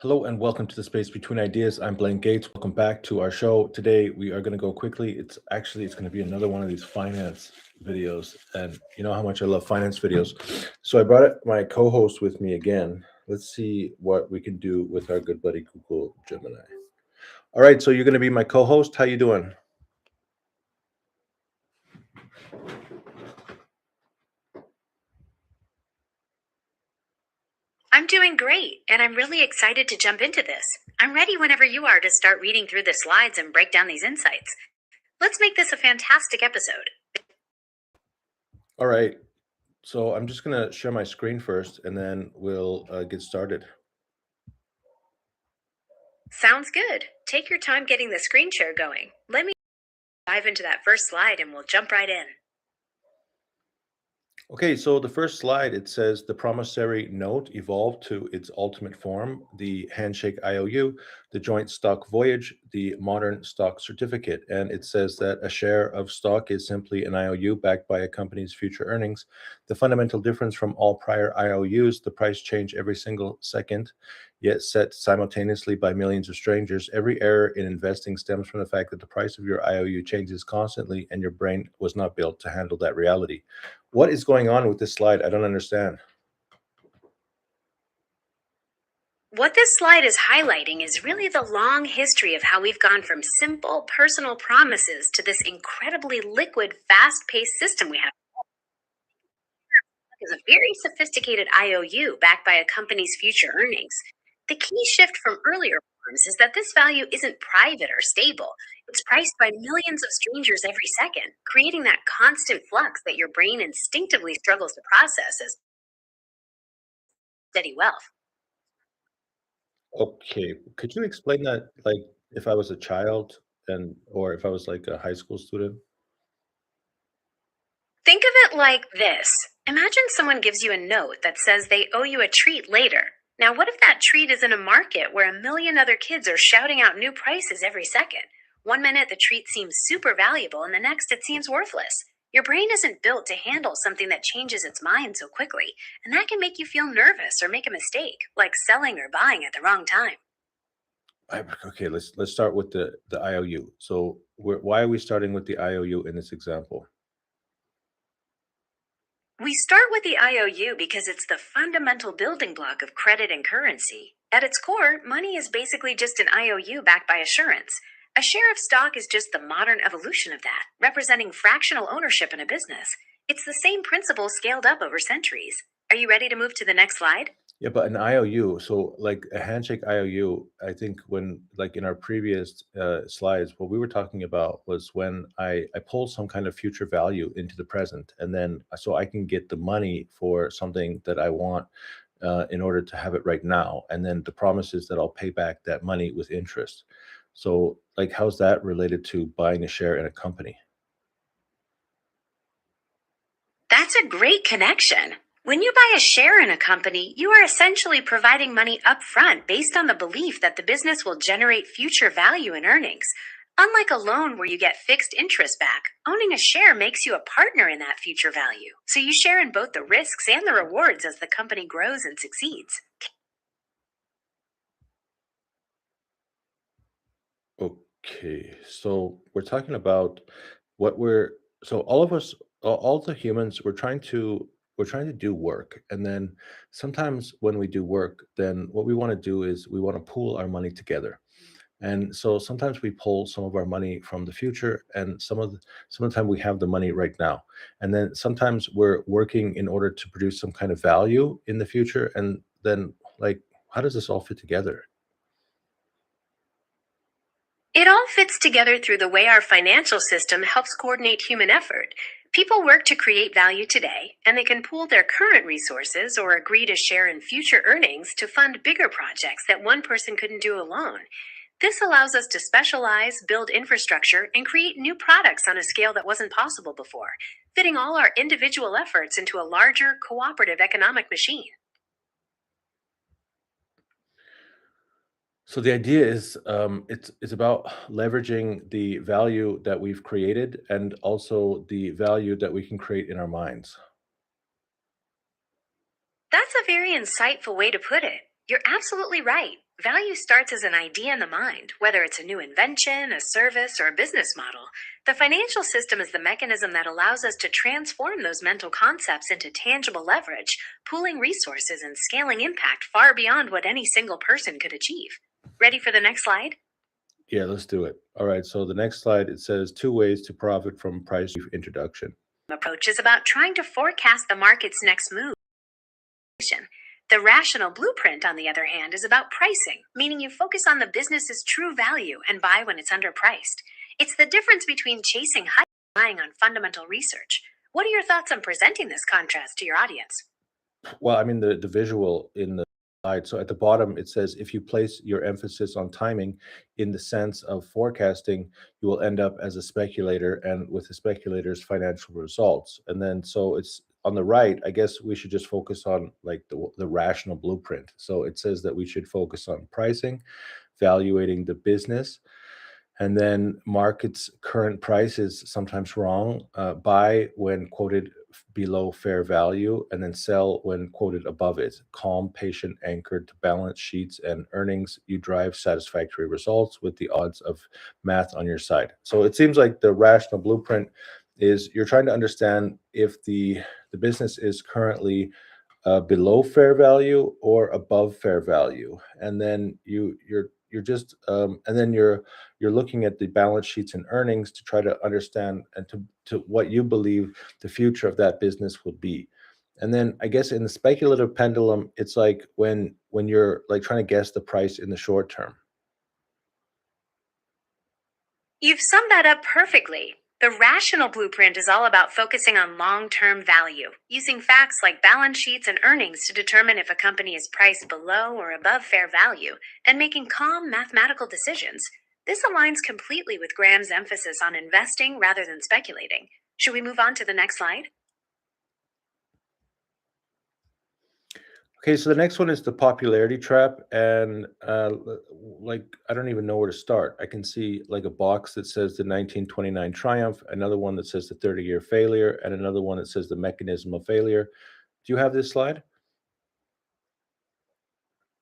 Hello and welcome to the Space Between Ideas. I'm Blaine Gates. Welcome back to our show. Today we are going to go quickly. It's going to be another one of these finance videos, and you know how much I love finance videos. So I brought my co-host with me again. Let's see what we can do with our good buddy Google Gemini. All right, so you're going to be my co-host. How you doing? I'm doing great, and I'm really excited to jump into this. I'm ready whenever you are to start reading through the slides and break down these insights. Let's make this a fantastic episode. All right. So I'm just going to share my screen first, and then we'll get started. Sounds good. Take your time getting the screen share going. Let me dive into that first slide and we'll jump right in. Okay, so the first slide, it says the promissory note evolved to its ultimate form, the handshake IOU, the joint stock voyage, the modern stock certificate. And it says that a share of stock is simply an IOU backed by a company's future earnings. The fundamental difference from all prior IOUs, the price change every single second, yet set simultaneously by millions of strangers. Every error in investing stems from the fact that the price of your IOU changes constantly and your brain was not built to handle that reality. What is going on with this slide? I don't understand. What this slide is highlighting is really the long history of how we've gone from simple personal promises to this incredibly liquid, fast paced system we have. Is a very sophisticated IOU backed by a company's future earnings. The key shift from earlier forms is that this value isn't private or stable. It's priced by millions of strangers every second, creating that constant flux that your brain instinctively struggles to process as steady wealth. Okay, could you explain that, like, if I was a child and or if I was like a high school student? Think of it like this. Imagine someone gives you a note that says they owe you a treat later. Now, what if that treat is in a market where a million other kids are shouting out new prices every second? One minute the treat seems super valuable, and the next it seems worthless. Your brain isn't built to handle something that changes its mind so quickly, and that can make you feel nervous or make a mistake, like selling or buying at the wrong time. Okay, let's start with the IOU. So why are we starting with the IOU in this example? We start with the IOU because it's the fundamental building block of credit and currency. At its core, money is basically just an IOU backed by assurance. A share of stock is just the modern evolution of that, representing fractional ownership in a business. It's the same principle scaled up over centuries. Are you ready to move to the next slide? Yeah, but an IOU, so like a handshake IOU, I think when like in our previous slides, what we were talking about was when I pull some kind of future value into the present, and then so I can get the money for something that I want in order to have it right now, and then the promise is that I'll pay back that money with interest. So like, how's that related to buying a share in a company? That's a great connection. When you buy a share in a company, you are essentially providing money upfront based on the belief that the business will generate future value and earnings. Unlike a loan where you get fixed interest back, owning a share makes you a partner in that future value. So you share in both the risks and the rewards as the company grows and succeeds. Okay, so we're talking about what we're so all of us, all the humans, we're trying to do work, and then sometimes when we do work, then what we want to do is we want to pool our money together. And so sometimes we pull some of our money from the future, and some of the time we have the money right now. And then sometimes we're working in order to produce some kind of value in the future, and then like how does this all fit together? It all fits together through the way our financial system helps coordinate human effort. People work to create value today, and they can pool their current resources or agree to share in future earnings to fund bigger projects that one person couldn't do alone. This allows us to specialize, build infrastructure, and create new products on a scale that wasn't possible before, fitting all our individual efforts into a larger, cooperative economic machine. So the idea is, it's about leveraging the value that we've created and also the value that we can create in our minds. That's a very insightful way to put it. You're absolutely right. Value starts as an idea in the mind, whether it's a new invention, a service, or a business model. The financial system is the mechanism that allows us to transform those mental concepts into tangible leverage, pooling resources and scaling impact far beyond what any single person could achieve. Ready for the next slide? Yeah, let's do it. All right. So the next slide, it says two ways to profit from price introduction. Approach is about trying to forecast the market's next move. The rational blueprint, on the other hand, is about pricing, meaning you focus on the business's true value and buy when it's underpriced. It's the difference between chasing hype and relying on fundamental research. What are your thoughts on presenting this contrast to your audience? Well, I mean, the visual in the slide. So at the bottom, it says if you place your emphasis on timing in the sense of forecasting, you will end up as a speculator and with the speculator's financial results. And then so it's on the right, I guess we should just focus on like the rational blueprint. So it says that we should focus on pricing, valuating the business, and then market's current price is sometimes wrong. Buy when quoted below fair value, and then sell when quoted above it. Calm, patient, anchored to balance sheets and earnings. You drive satisfactory results with the odds of math on your side. So it seems like the rational blueprint is you're trying to understand if the business is currently below fair value or above fair value, and then you're just and then you're looking at the balance sheets and earnings to try to understand and to what you believe the future of that business will be. And then I guess in the speculative pendulum, it's like when you're like trying to guess the price in the short term. You've summed that up perfectly. The rational blueprint is all about focusing on long term value, using facts like balance sheets and earnings to determine if a company is priced below or above fair value, and making calm mathematical decisions. This aligns completely with Graham's emphasis on investing rather than speculating. Should we move on to the next slide? Okay, so the next one is the popularity trap, and like I don't even know where to start. I can see like a box that says the 1929 triumph, another one that says the 30-year failure, and another one that says the mechanism of failure. Do you have this slide?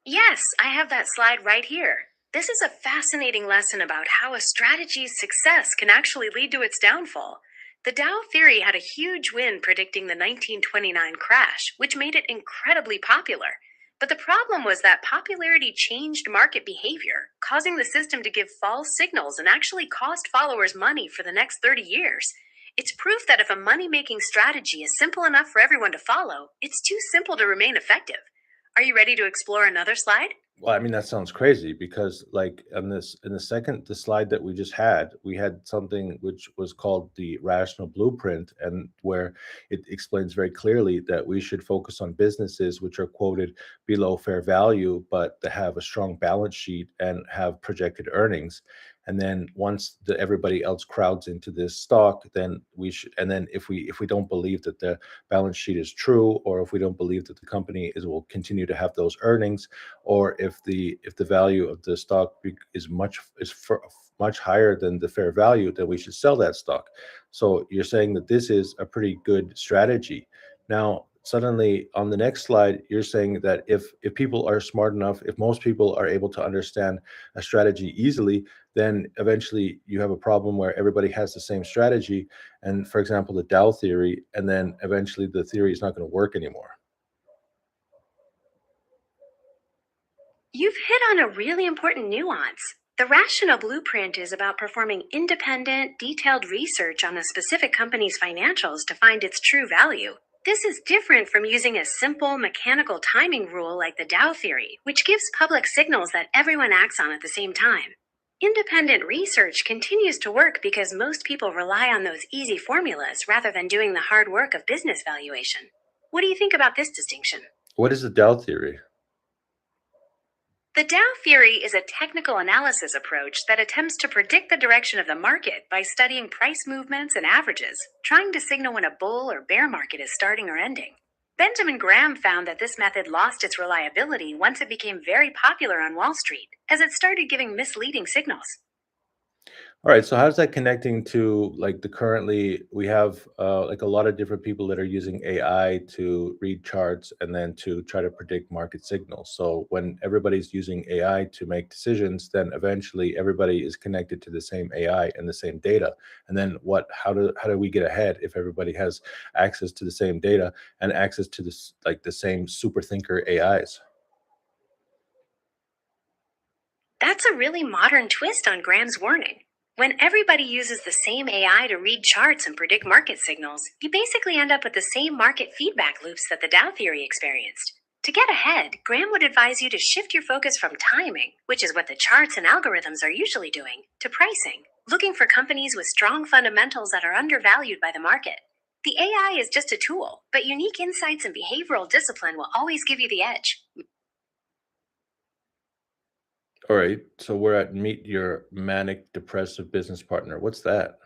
Yes, I have that slide right here. This is a fascinating lesson about how a strategy's success can actually lead to its downfall. The Dow theory had a huge win predicting the 1929 crash, which made it incredibly popular. But the problem was that popularity changed market behavior, causing the system to give false signals and actually cost followers money for the next 30 years. It's proof that if a money making strategy is simple enough for everyone to follow, it's too simple to remain effective. Are you ready to explore another slide? Well, I mean, that sounds crazy because like on this in the slide that we just had, we had something which was called the rational blueprint, and where it explains very clearly that we should focus on businesses which are quoted below fair value, but that have a strong balance sheet and have projected earnings. And then once everybody else crowds into this stock, then we should. And then if we don't believe that the balance sheet is true, or if we don't believe that the company is will continue to have those earnings, or if the value of the stock is much higher than the fair value, then we should sell that stock. So you're saying that this is a pretty good strategy. Now, suddenly on the next slide, you're saying that if people are smart enough, if most people are able to understand a strategy easily, then eventually you have a problem where everybody has the same strategy, and for example, the Dow theory, and then eventually the theory is not going to work anymore. You've hit on a really important nuance. The rational blueprint is about performing independent, detailed research on a specific company's financials to find its true value. This is different from using a simple mechanical timing rule like the Dow theory, which gives public signals that everyone acts on at the same time. Independent research continues to work because most people rely on those easy formulas rather than doing the hard work of business valuation. What do you think about this distinction? What is the Dow theory? The Dow theory is a technical analysis approach that attempts to predict the direction of the market by studying price movements and averages, trying to signal when a bull or bear market is starting or ending. Benjamin Graham found that this method lost its reliability once it became very popular on Wall Street, as it started giving misleading signals. All right, so how's that connecting to like the currently we have like a lot of different people that are using AI to read charts and then to try to predict market signals. So when everybody's using AI to make decisions, then eventually everybody is connected to the same AI and the same data. And then what how do we get ahead if everybody has access to the same data and access to this like the same super thinker AIs? That's a really modern twist on Graham's warning. When everybody uses the same AI to read charts and predict market signals, you basically end up with the same market feedback loops that the Dow theory experienced. To get ahead, Graham would advise you to shift your focus from timing, which is what the charts and algorithms are usually doing, to pricing, looking for companies with strong fundamentals that are undervalued by the market. The AI is just a tool, but unique insights and behavioral discipline will always give you the edge. All right, so we're at meet your manic depressive business partner. What's that?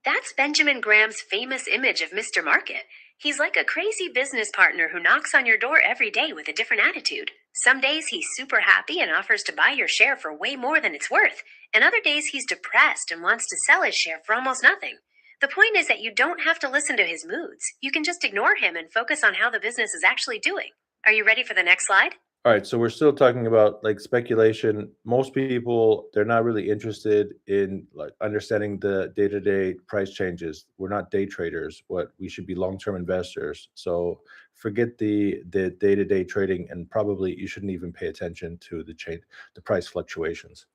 That's Benjamin Graham's famous image of Mr. Market. He's like a crazy business partner who knocks on your door every day with a different attitude. Some days he's super happy and offers to buy your share for way more than it's worth, and other days he's depressed and wants to sell his share for almost nothing. The point is that you don't have to listen to his moods. You can just ignore him and focus on how the business is actually doing. Are you ready for the next slide? All right, so we're still talking about like speculation. Most people, they're not really interested in like understanding the day-to-day price changes. We're not day traders. What we should be long-term investors. So forget the day-to-day trading, and probably you shouldn't even pay attention to the price fluctuations.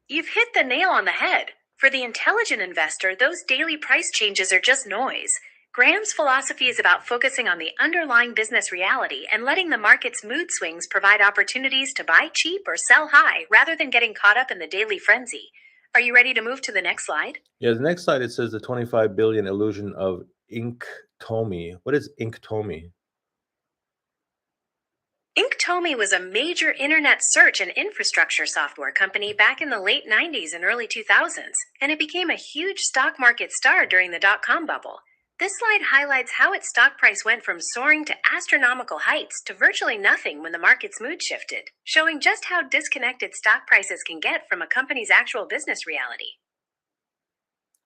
You've hit the nail on the head. For the intelligent investor, those daily price changes are just noise. Graham's philosophy is about focusing on the underlying business reality and letting the market's mood swings provide opportunities to buy cheap or sell high rather than getting caught up in the daily frenzy. Are you ready to move to the next slide? Yeah, the next slide it says the 25 billion illusion of Inktomi. What is Inktomi? Inktomi was a major internet search and infrastructure software company back in the late 90s and early 2000s, and it became a huge stock market star during the dot-com bubble. This slide highlights how its stock price went from soaring to astronomical heights to virtually nothing when the market's mood shifted, showing just how disconnected stock prices can get from a company's actual business reality.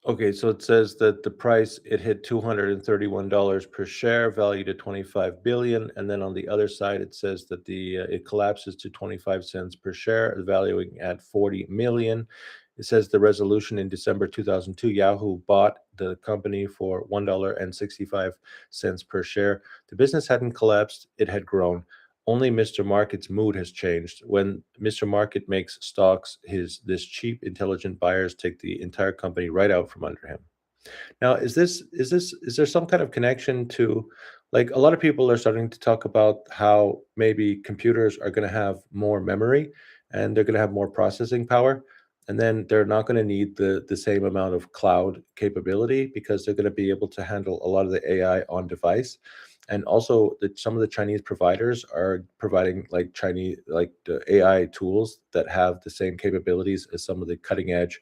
Okay, so it says that the price it hit $231 per share, valued at 25 billion, and then on the other side it says that the it collapses to 25 cents per share, valuing at 40 million. It says the resolution in December 2002, Yahoo bought the company for $1.65 per share. The business hadn't collapsed, it had grown. Only Mr. Market's mood has changed. When Mr. Market makes stocks, his this cheap, intelligent buyers take the entire company right out from under him. Now, is there some kind of connection to like a lot of people are starting to talk about how maybe computers are going to have more memory and they're going to have more processing power, and then they're not going to need the same amount of cloud capability because they're going to be able to handle a lot of the AI on device. And also that some of the Chinese providers are providing like Chinese like the AI tools that have the same capabilities as some of the cutting edge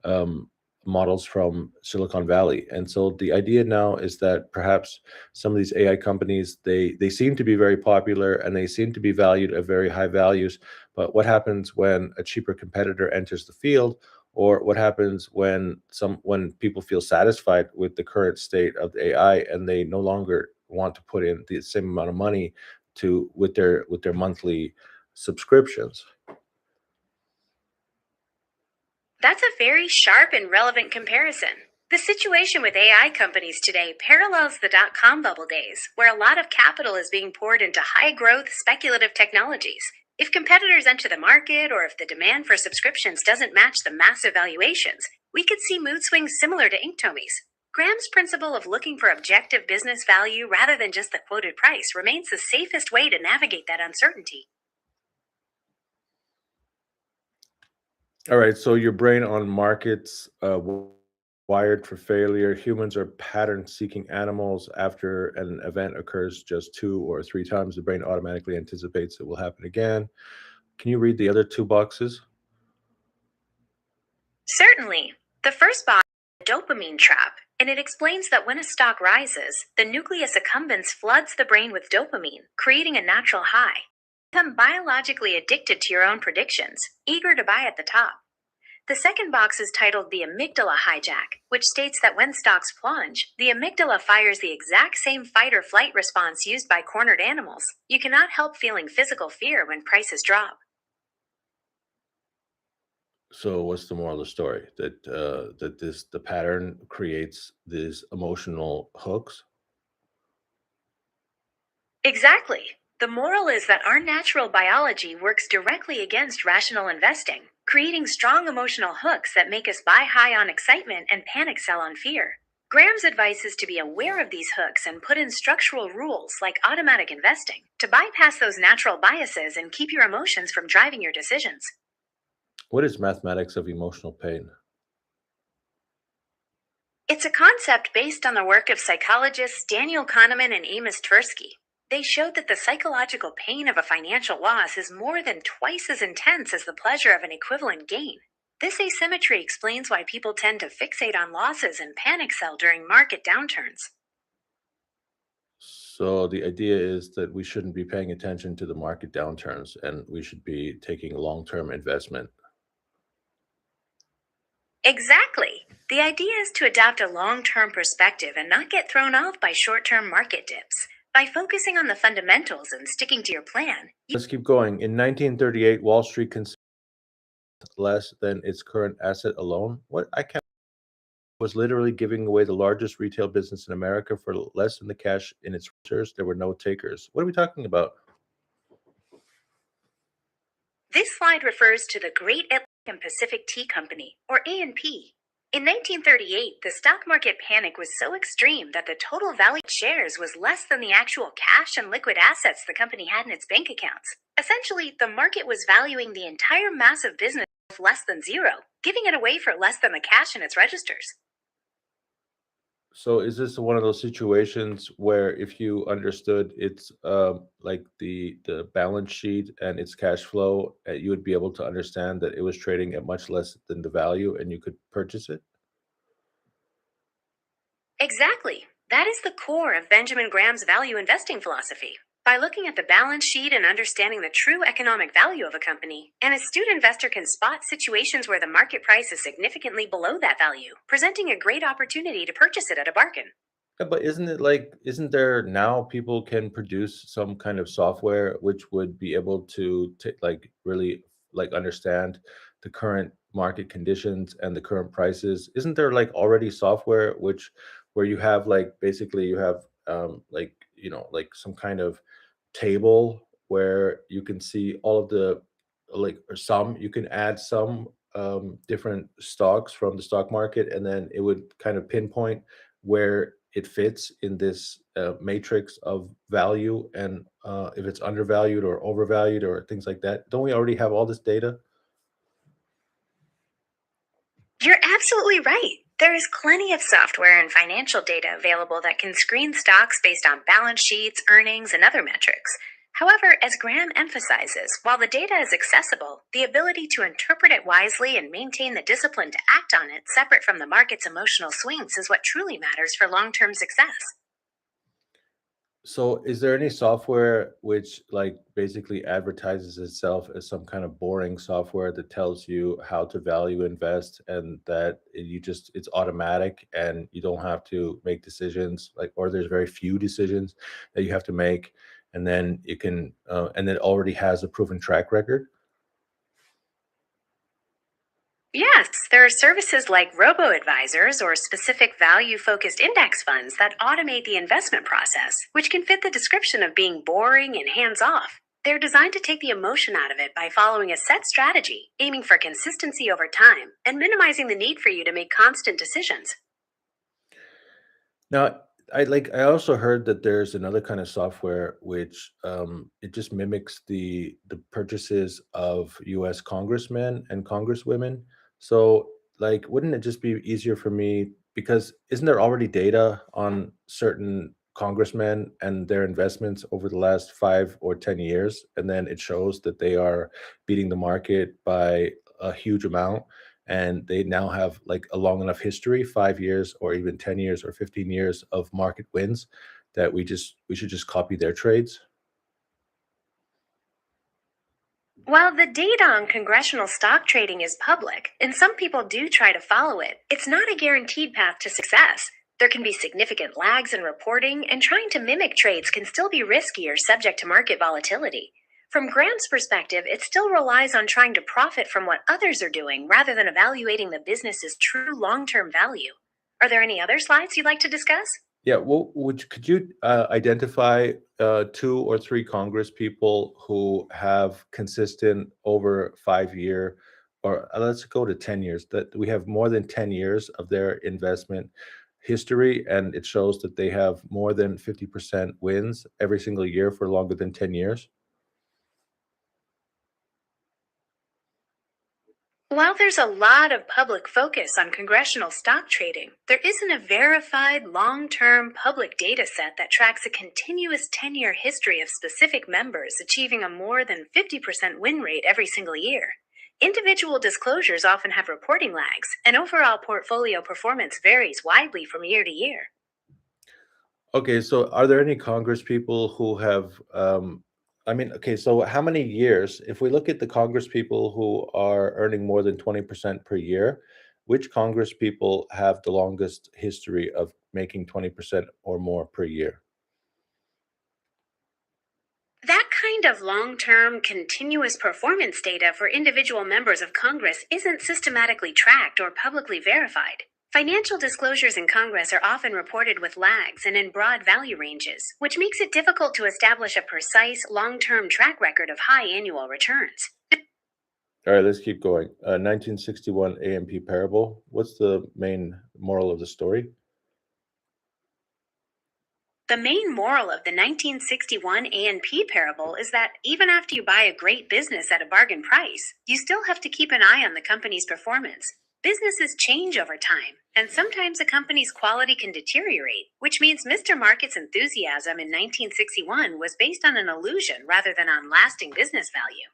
um, models from Silicon Valley. And so the idea now is that perhaps some of these AI companies they seem to be very popular and they seem to be valued at very high values. But what happens when a cheaper competitor enters the field? Or what happens when people feel satisfied with the current state of the AI and they no longer want to put in the same amount of money to with their monthly subscriptions? That's a very sharp and relevant comparison. The situation with AI companies today parallels the dot-com bubble days, where a lot of capital is being poured into high-growth, speculative technologies. If competitors enter the market or if the demand for subscriptions doesn't match the massive valuations, we could see mood swings similar to Inktomi's. Graham's principle of looking for objective business value rather than just the quoted price remains the safest way to navigate that uncertainty. All right, so your brain on markets, wired for failure. Humans are pattern-seeking animals. After an event occurs just two or three times, the brain automatically anticipates it will happen again. Can you read the other two boxes? Certainly. The first box is the dopamine trap, and it explains that when a stock rises, the nucleus accumbens floods the brain with dopamine, creating a natural high. Become biologically addicted to your own predictions, eager to buy at the top. The second box is titled the amygdala hijack, which states that when stocks plunge, the amygdala fires the exact same fight or flight response used by cornered animals. You cannot help feeling physical fear when prices drop. So what's the moral of the story? That the pattern creates these emotional hooks. Exactly. The moral is that our natural biology works directly against rational investing, creating strong emotional hooks that make us buy high on excitement and panic sell on fear. Graham's advice is to be aware of these hooks and put in structural rules like automatic investing to bypass those natural biases and keep your emotions from driving your decisions. What is mathematics of emotional pain? It's a concept based on the work of psychologists Daniel Kahneman and Amos Tversky. They showed that the psychological pain of a financial loss is more than twice as intense as the pleasure of an equivalent gain. This asymmetry explains why people tend to fixate on losses and panic sell during market downturns. So the idea is that we shouldn't be paying attention to the market downturns and we should be taking long-term investment. Exactly. The idea is to adopt a long term perspective and not get thrown off by short term market dips. By focusing on the fundamentals and sticking to your plan, Let's keep going. In 1938, Wall Street consumed less than its current asset alone. What I can't was literally giving away the largest retail business in America for less than the cash in its reserves. There were no takers. What are we talking about? this slide refers to the Great Atlantic Pacific Tea Company, or A&P. In 1938, the stock market panic was so extreme that the total value of shares was less than the actual cash and liquid assets the company had in its bank accounts. Essentially, the market was valuing the entire massive business with less than zero, giving it away for less than the cash in its registers. So is this one of those situations where if you understood its like the balance sheet and its cash flow, you would be able to understand that it was trading at much less than the value and you could purchase it? Exactly. That is the core of Benjamin Graham's value investing philosophy. By looking at the balance sheet and understanding the true economic value of a company, an astute investor can spot situations where the market price is significantly below that value, presenting a great opportunity to purchase it at a bargain. Yeah, but isn't there now people can produce some kind of software which would be able to like really like understand the current market conditions and the current prices? Isn't there like already software which where you have like basically you have like like some kind of table where you can see all of the like or some you can add some different stocks from the stock market and then it would kind of pinpoint where it fits in this matrix of value and if it's undervalued or overvalued or things like that. Don't we already have all this data? You're absolutely right. There is plenty of software and financial data available that can screen stocks based on balance sheets, earnings, and other metrics. However, as Graham emphasizes, while the data is accessible, the ability to interpret it wisely and maintain the discipline to act on it separate from the market's emotional swings is what truly matters for long term success. So is there any software which like basically advertises itself as some kind of boring software that tells you how to value invest and that you just it's automatic and you don't have to make decisions like or there's very few decisions that you have to make and then you can and it already has a proven track record? Yes, there are services like robo advisors or specific value focused index funds that automate the investment process, which can fit the description of being boring and hands off. They're designed to take the emotion out of it by following a set strategy, aiming for consistency over time, and minimizing the need for you to make constant decisions. Now, I also heard that there's another kind of software which it just mimics the purchases of US congressmen and congresswomen. So like wouldn't it just be easier for me because isn't there already data on certain congressmen and their investments over the last 5 or 10 years and then it shows that they are beating the market by a huge amount and they now have like a long enough history 5 years or even 10 years or 15 years of market wins that we should just copy their trades. While the data on congressional stock trading is public, and some people do try to follow it, it's not a guaranteed path to success. There can be significant lags in reporting, and trying to mimic trades can still be risky or subject to market volatility. From Graham's perspective, it still relies on trying to profit from what others are doing rather than evaluating the business's true long term value. Are there any other slides you'd like to discuss? Yeah, well, could you identify two or three Congress people who have consistent over 5 year, or let's go to 10 years, that we have more than 10 years of their investment history, and it shows that they have more than 50% wins every single year for longer than 10 years? While there's a lot of public focus on congressional stock trading, there isn't a verified long term public data set that tracks a continuous 10-year history of specific members achieving a more than 50% win rate every single year. Individual disclosures often have reporting lags, and overall portfolio performance varies widely from year to year. Okay, so are there any Congress people who have, I mean, okay, so how many years, if we look at the Congress people who are earning more than 20% per year, which Congress people have the longest history of making 20% or more per year? That kind of long term, continuous performance data for individual members of Congress isn't systematically tracked or publicly verified. Financial disclosures in Congress are often reported with lags and in broad value ranges, which makes it difficult to establish a precise, long term track record of high annual returns. All right, let's keep going. 1961 AMP parable. What's the main moral of the story? The main moral of the 1961 A&P parable is that even after you buy a great business at a bargain price, you still have to keep an eye on the company's performance. Businesses change over time, and sometimes a company's quality can deteriorate, which means Mr. Market's enthusiasm in 1961 was based on an illusion rather than on lasting business value.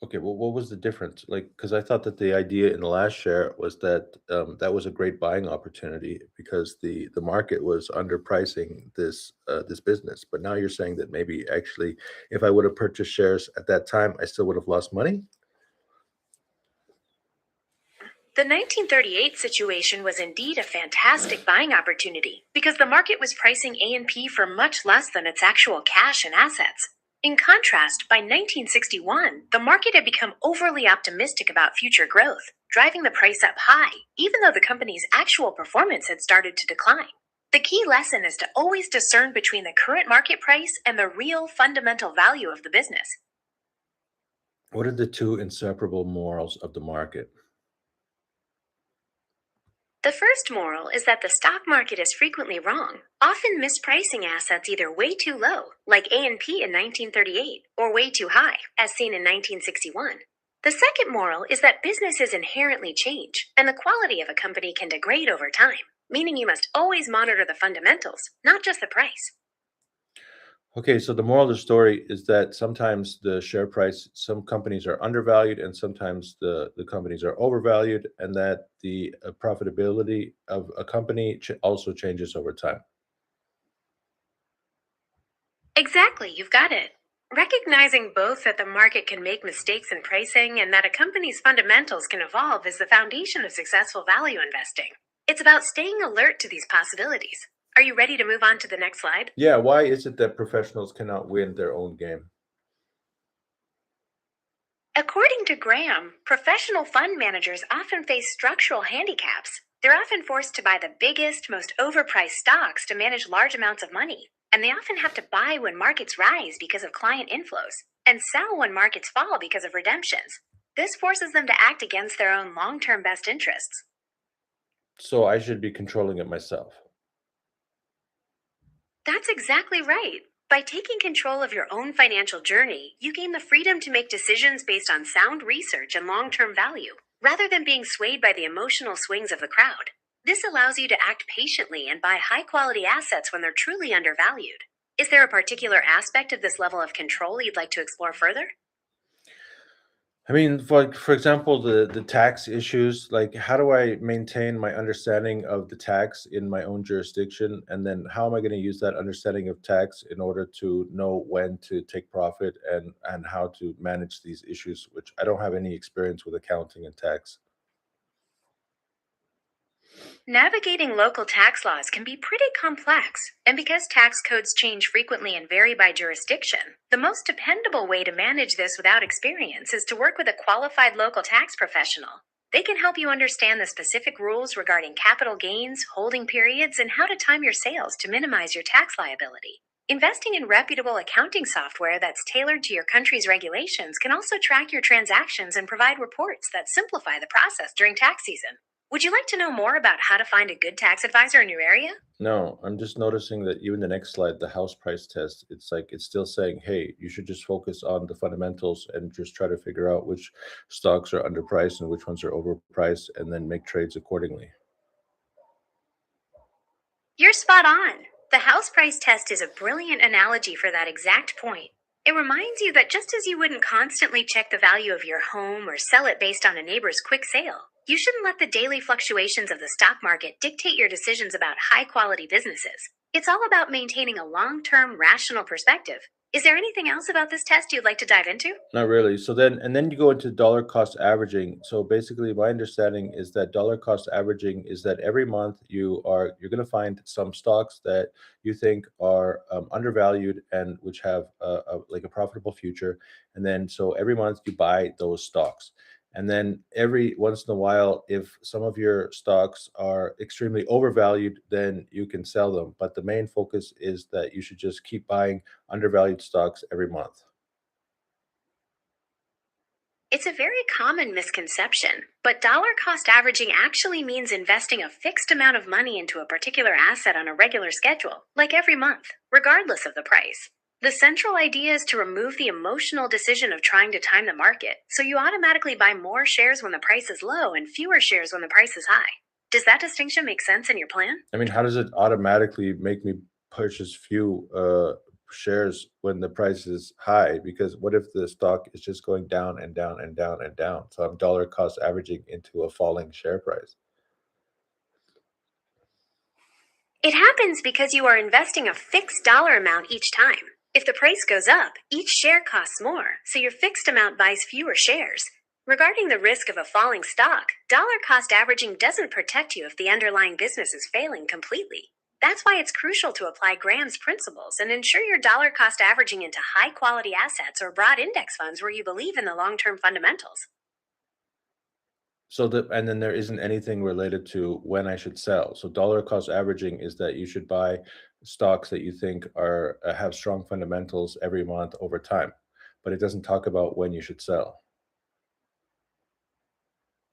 Okay, well, what was the difference? Like, because I thought that the idea in the last share was that that was a great buying opportunity because the market was underpricing this business. But now you're saying that maybe actually, if I would have purchased shares at that time, I still would have lost money. The 1938 situation was indeed a fantastic buying opportunity because the market was pricing A&P for much less than its actual cash and assets. In contrast, by 1961, the market had become overly optimistic about future growth, driving the price up high, even though the company's actual performance had started to decline. The key lesson is to always discern between the current market price and the real fundamental value of the business. What are the two inseparable morals of the market? The first moral is that the stock market is frequently wrong, often mispricing assets either way too low, like A&P in 1938, or way too high, as seen in 1961. The second moral is that businesses inherently change, and the quality of a company can degrade over time, meaning you must always monitor the fundamentals, not just the price. Okay, so the moral of the story is that sometimes the share price, some companies are undervalued and sometimes the companies are overvalued, and that the profitability of a company also changes over time. Exactly, you've got it. Recognizing both that the market can make mistakes in pricing and that a company's fundamentals can evolve is the foundation of successful value investing. It's about staying alert to these possibilities. Are you ready to move on to the next slide? Yeah, why is it that professionals cannot win their own game? According to Graham, professional fund managers often face structural handicaps. They're often forced to buy the biggest, most overpriced stocks to manage large amounts of money. And they often have to buy when markets rise because of client inflows, and sell when markets fall because of redemptions. This forces them to act against their own long term best interests. So I should be controlling it myself. That's exactly right. By taking control of your own financial journey, you gain the freedom to make decisions based on sound research and long term value, rather than being swayed by the emotional swings of the crowd. This allows you to act patiently and buy high quality assets when they're truly undervalued. Is there a particular aspect of this level of control you'd like to explore further? I mean, for example, the tax issues, like how do I maintain my understanding of the tax in my own jurisdiction? And then how am I going to use that understanding of tax in order to know when to take profit and how to manage these issues, which I don't have any experience with accounting and tax. Navigating local tax laws can be pretty complex, and because tax codes change frequently and vary by jurisdiction, the most dependable way to manage this without experience is to work with a qualified local tax professional. They can help you understand the specific rules regarding capital gains, holding periods, and how to time your sales to minimize your tax liability. Investing in reputable accounting software that's tailored to your country's regulations can also track your transactions and provide reports that simplify the process during tax season. Would you like to know more about how to find a good tax advisor in your area? No, I'm just noticing that even the next slide, the house price test, it's like it's still saying, hey, you should just focus on the fundamentals and just try to figure out which stocks are underpriced and which ones are overpriced and then make trades accordingly. You're spot on. The house price test is a brilliant analogy for that exact point. It reminds you that just as you wouldn't constantly check the value of your home or sell it based on a neighbor's quick sale, you shouldn't let the daily fluctuations of the stock market dictate your decisions about high quality businesses. It's all about maintaining a long term, rational perspective. Is there anything else about this test you'd like to dive into? Not really. So then you go into dollar cost averaging. So basically my understanding is that dollar cost averaging is that every month you're going to find some stocks that you think are undervalued and which have like a profitable future. And then so every month you buy those stocks. And then every once in a while, if some of your stocks are extremely overvalued, then you can sell them. But the main focus is that you should just keep buying undervalued stocks every month. It's a very common misconception, but dollar cost averaging actually means investing a fixed amount of money into a particular asset on a regular schedule, like every month, regardless of the price. The central idea is to remove the emotional decision of trying to time the market, so you automatically buy more shares when the price is low and fewer shares when the price is high. Does that distinction make sense in your plan? I mean, how does it automatically make me purchase few shares when the price is high? Because what if the stock is just going down and down and down and down? So I'm dollar cost averaging into a falling share price. It happens because you are investing a fixed dollar amount each time. If the price goes up, each share costs more, so your fixed amount buys fewer shares. Regarding the risk of a falling stock, dollar cost averaging doesn't protect you if the underlying business is failing completely. That's why it's crucial to apply Graham's principles and ensure you're dollar cost averaging into high quality assets or broad index funds where you believe in the long term fundamentals. So and then there isn't anything related to when I should sell. So dollar cost averaging is that you should buy stocks that you think are have strong fundamentals every month over time, but it doesn't talk about when you should sell.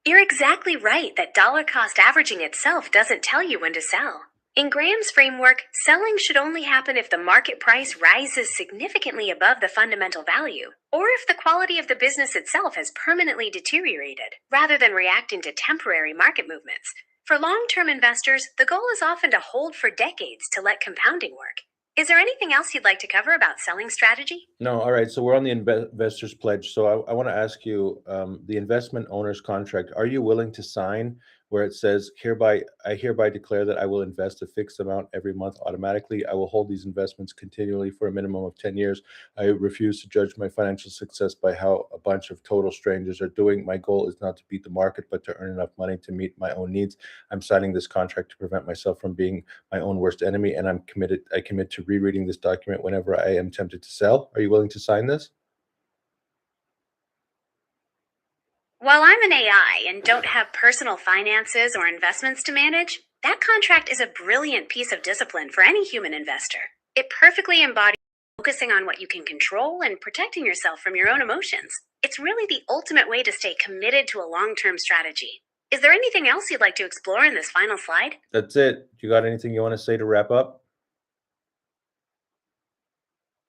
You're exactly right that dollar cost averaging itself doesn't tell you when to sell. In Graham's framework, selling should only happen if the market price rises significantly above the fundamental value, or if the quality of the business itself has permanently deteriorated, rather than reacting to temporary market movements. For long term investors, the goal is often to hold for decades to let compounding work. Is there anything else you'd like to cover about selling strategy? No, all right. So we're on the investor's pledge. So I want to ask you, the investment owner's contract. Are you willing to sign where it says, "Hereby, I hereby declare that I will invest a fixed amount every month automatically. I will hold these investments continually for a minimum of 10 years. I refuse to judge my financial success by how a bunch of total strangers are doing. My goal is not to beat the market, but to earn enough money to meet my own needs. I'm signing this contract to prevent myself from being my own worst enemy, and I commit to rereading this document whenever I am tempted to sell." Are you willing to sign this? While I'm an AI and don't have personal finances or investments to manage, that contract is a brilliant piece of discipline for any human investor. It perfectly embodies focusing on what you can control and protecting yourself from your own emotions. It's really the ultimate way to stay committed to a long term strategy. Is there anything else you'd like to explore in this final slide? That's it. You got anything you want to say to wrap up?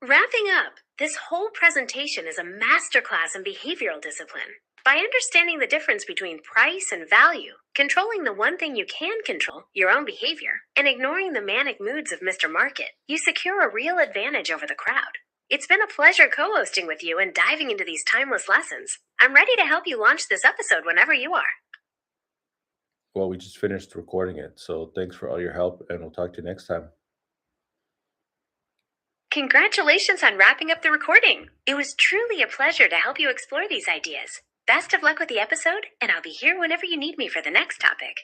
Wrapping up, this whole presentation is a masterclass in behavioral discipline. By understanding the difference between price and value, controlling the one thing you can control, your own behavior, and ignoring the manic moods of Mr. Market, you secure a real advantage over the crowd. It's been a pleasure co hosting with you and diving into these timeless lessons. I'm ready to help you launch this episode whenever you are. Well, we just finished recording it, so thanks for all your help, and we'll talk to you next time. Congratulations on wrapping up the recording. It was truly a pleasure to help you explore these ideas. Best of luck with the episode, and I'll be here whenever you need me for the next topic.